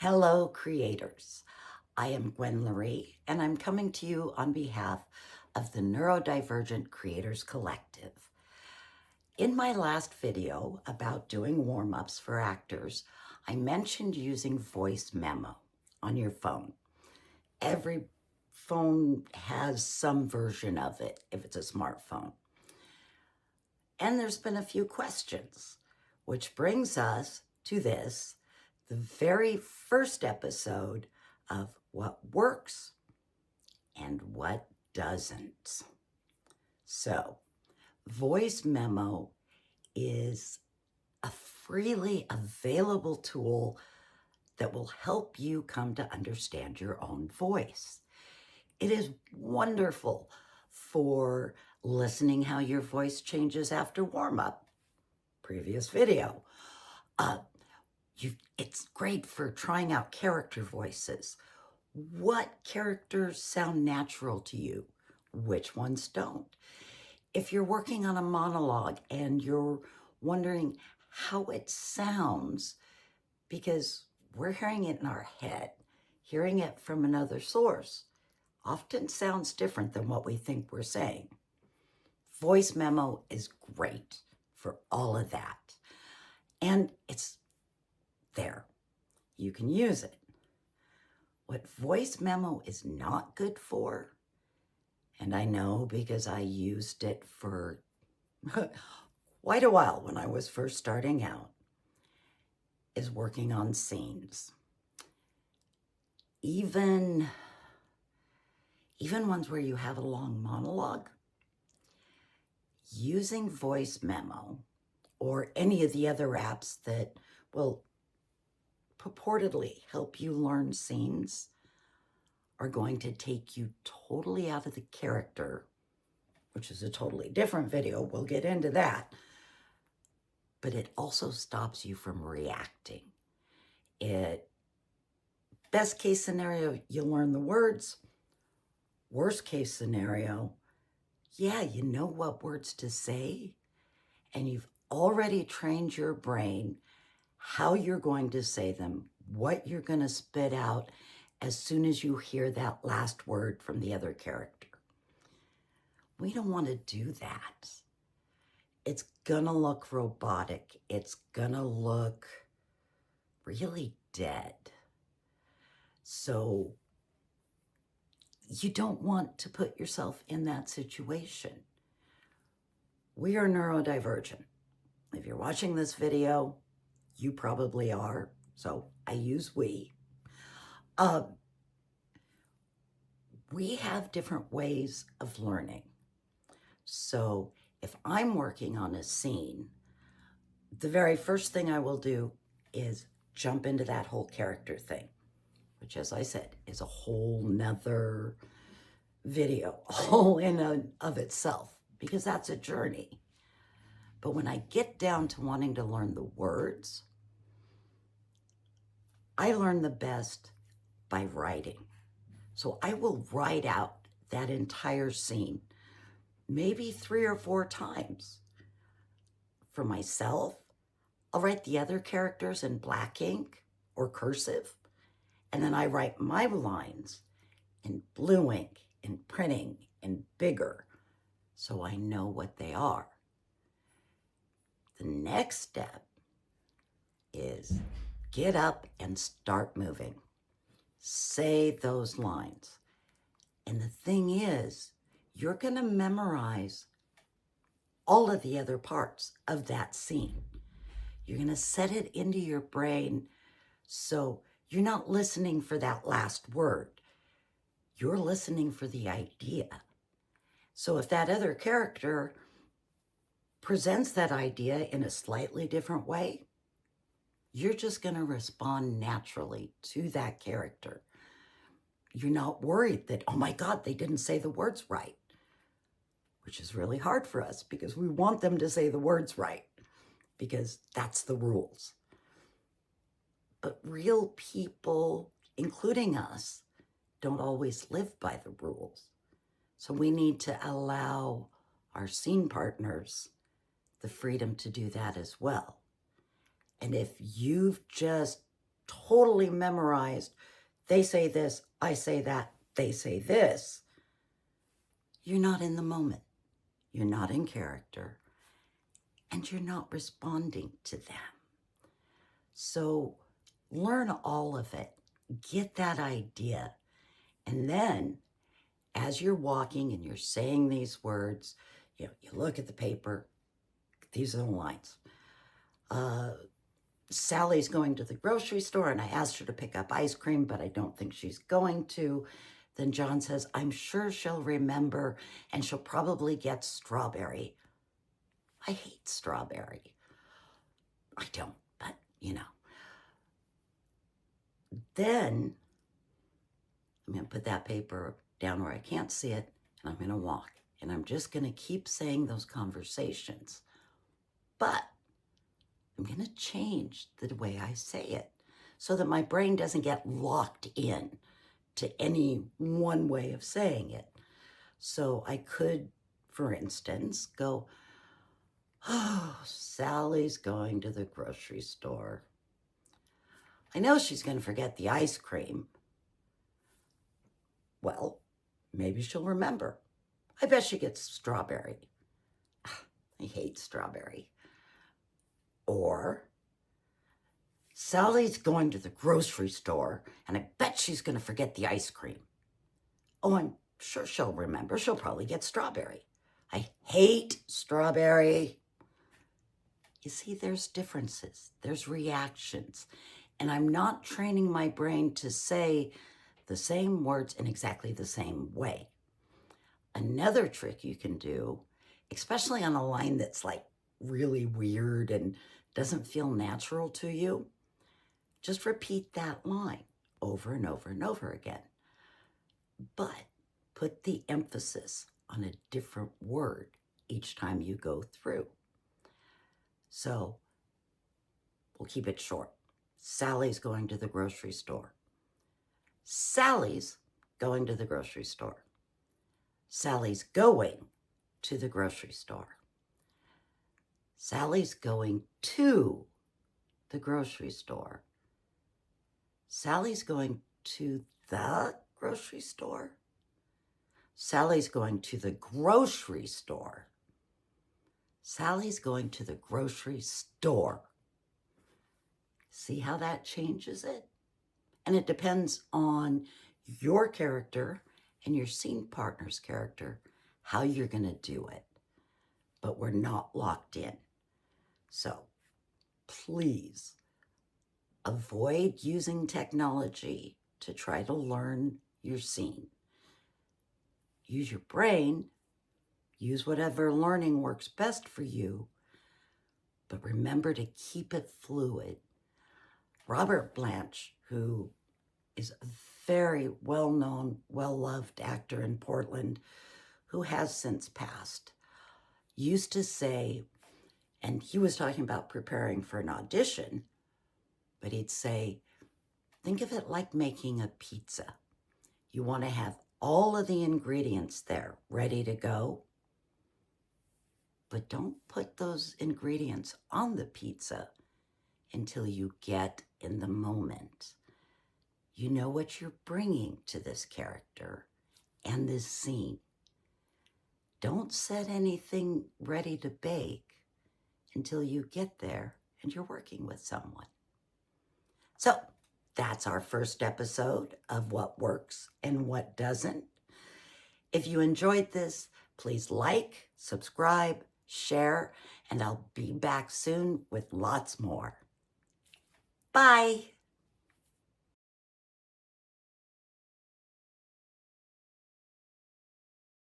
Hello, creators. I am Gwyn, LaRee, and I'm coming to you on behalf of the Neurodivergent Creators Collective. In my last video about doing warm-ups for actors, I mentioned using Voice Memo on your phone. Every phone has some version of it if it's a smartphone. And there's been a few questions, which brings us to this, the very first episode of what works and what doesn't. So, Voice Memo is a freely available tool that will help you come to understand your own voice. It is wonderful for listening how your voice changes after warm-up, previous video. It's great for trying out character voices. What characters sound natural to you? Which ones don't? If you're working on a monologue and you're wondering how it sounds, because we're hearing it in our head, hearing it from another source often sounds different than what we think we're saying. Voice Memo is great for all of that. And it's there. You can use it. What Voice Memo is not good for, and I know because I used it for quite a while when I was first starting out, is working on scenes. Even ones where you have a long monologue, using Voice Memo or any of the other apps that will purportedly help you learn scenes are going to take you totally out of the character, which is a totally different video. We'll get into that. But it also stops you from reacting. Best case scenario, you learn the words. Worst case scenario, yeah, you know what words to say, and you've already trained your brain how you're going to say them, what you're going to spit out as soon as you hear that last word from the other character. We don't want to do that. It's gonna look robotic. It's gonna look really dead. So you don't want to put yourself in that situation. We are neurodivergent. If you're watching this video, you probably are. So I use we. We have different ways of learning. So if I'm working on a scene, the very first thing I will do is jump into that whole character thing, which, as I said, is a whole nother video, all in and of itself, because that's a journey. But when I get down to wanting to learn the words, I learn the best by writing. So I will write out that entire scene, maybe 3 or 4 times. For myself, I'll write the other characters in black ink or cursive, and then I write my lines in blue ink, in printing, in bigger, so I know what they are. The next step is get up and start moving. Say those lines. And the thing is, you're going to memorize all of the other parts of that scene. You're going to set it into your brain so you're not listening for that last word. You're listening for the idea. So if that other character presents that idea in a slightly different way, you're just going to respond naturally to that character. You're not worried that, oh my God, they didn't say the words right, which is really hard for us because we want them to say the words right because that's the rules. But real people, including us, don't always live by the rules. So we need to allow our scene partners the freedom to do that as well. And if you've just totally memorized. They say this, I say that, they say this. You're not in the moment. You're not in character. And you're not responding to them. So learn all of it. Get that idea. And then as you're walking and you're saying these words, you look at the paper. These are the lines. Sally's going to the grocery store and I asked her to pick up ice cream, but I don't think she's going to. Then John says, I'm sure she'll remember and she'll probably get strawberry. I hate strawberry. I don't, but Then I'm going to put that paper down where I can't see it and I'm going to walk. And I'm just going to keep saying those conversations. But I'm going to change the way I say it so that my brain doesn't get locked in to any one way of saying it. So I could, for instance, go, oh, Sally's going to the grocery store. I know she's going to forget the ice cream. Well, maybe she'll remember. I bet she gets strawberry. I hate strawberry. Or, Sally's going to the grocery store, and I bet she's going to forget the ice cream. Oh, I'm sure she'll remember. She'll probably get strawberry. I hate strawberry. You see, there's differences. There's reactions. And I'm not training my brain to say the same words in exactly the same way. Another trick you can do, especially on a line that's like really weird and doesn't feel natural to you, just repeat that line over and over and over again. But put the emphasis on a different word each time you go through. So we'll keep it short. Sally's going to the grocery store. Sally's going to the grocery store. Sally's going to the grocery store. Sally's going to the grocery store. Sally's going to the grocery store. Sally's going to the grocery store. Sally's going to the grocery store. See how that changes it? And it depends on your character and your scene partner's character, how you're going to do it. But we're not locked in. So please avoid using technology to try to learn your scene. Use your brain. Use whatever learning works best for you. But remember to keep it fluid. Robert Blanche, who is a very well-known, well-loved actor in Portland, who has since passed, used to say, and he was talking about preparing for an audition, but he'd say, think of it like making a pizza. You want to have all of the ingredients there ready to go, but don't put those ingredients on the pizza until you get in the moment. You know what you're bringing to this character and this scene. Don't set anything ready to bake until you get there and you're working with someone. So that's our first episode of what works and what doesn't. If you enjoyed this, please like, subscribe, share, and I'll be back soon with lots more. Bye.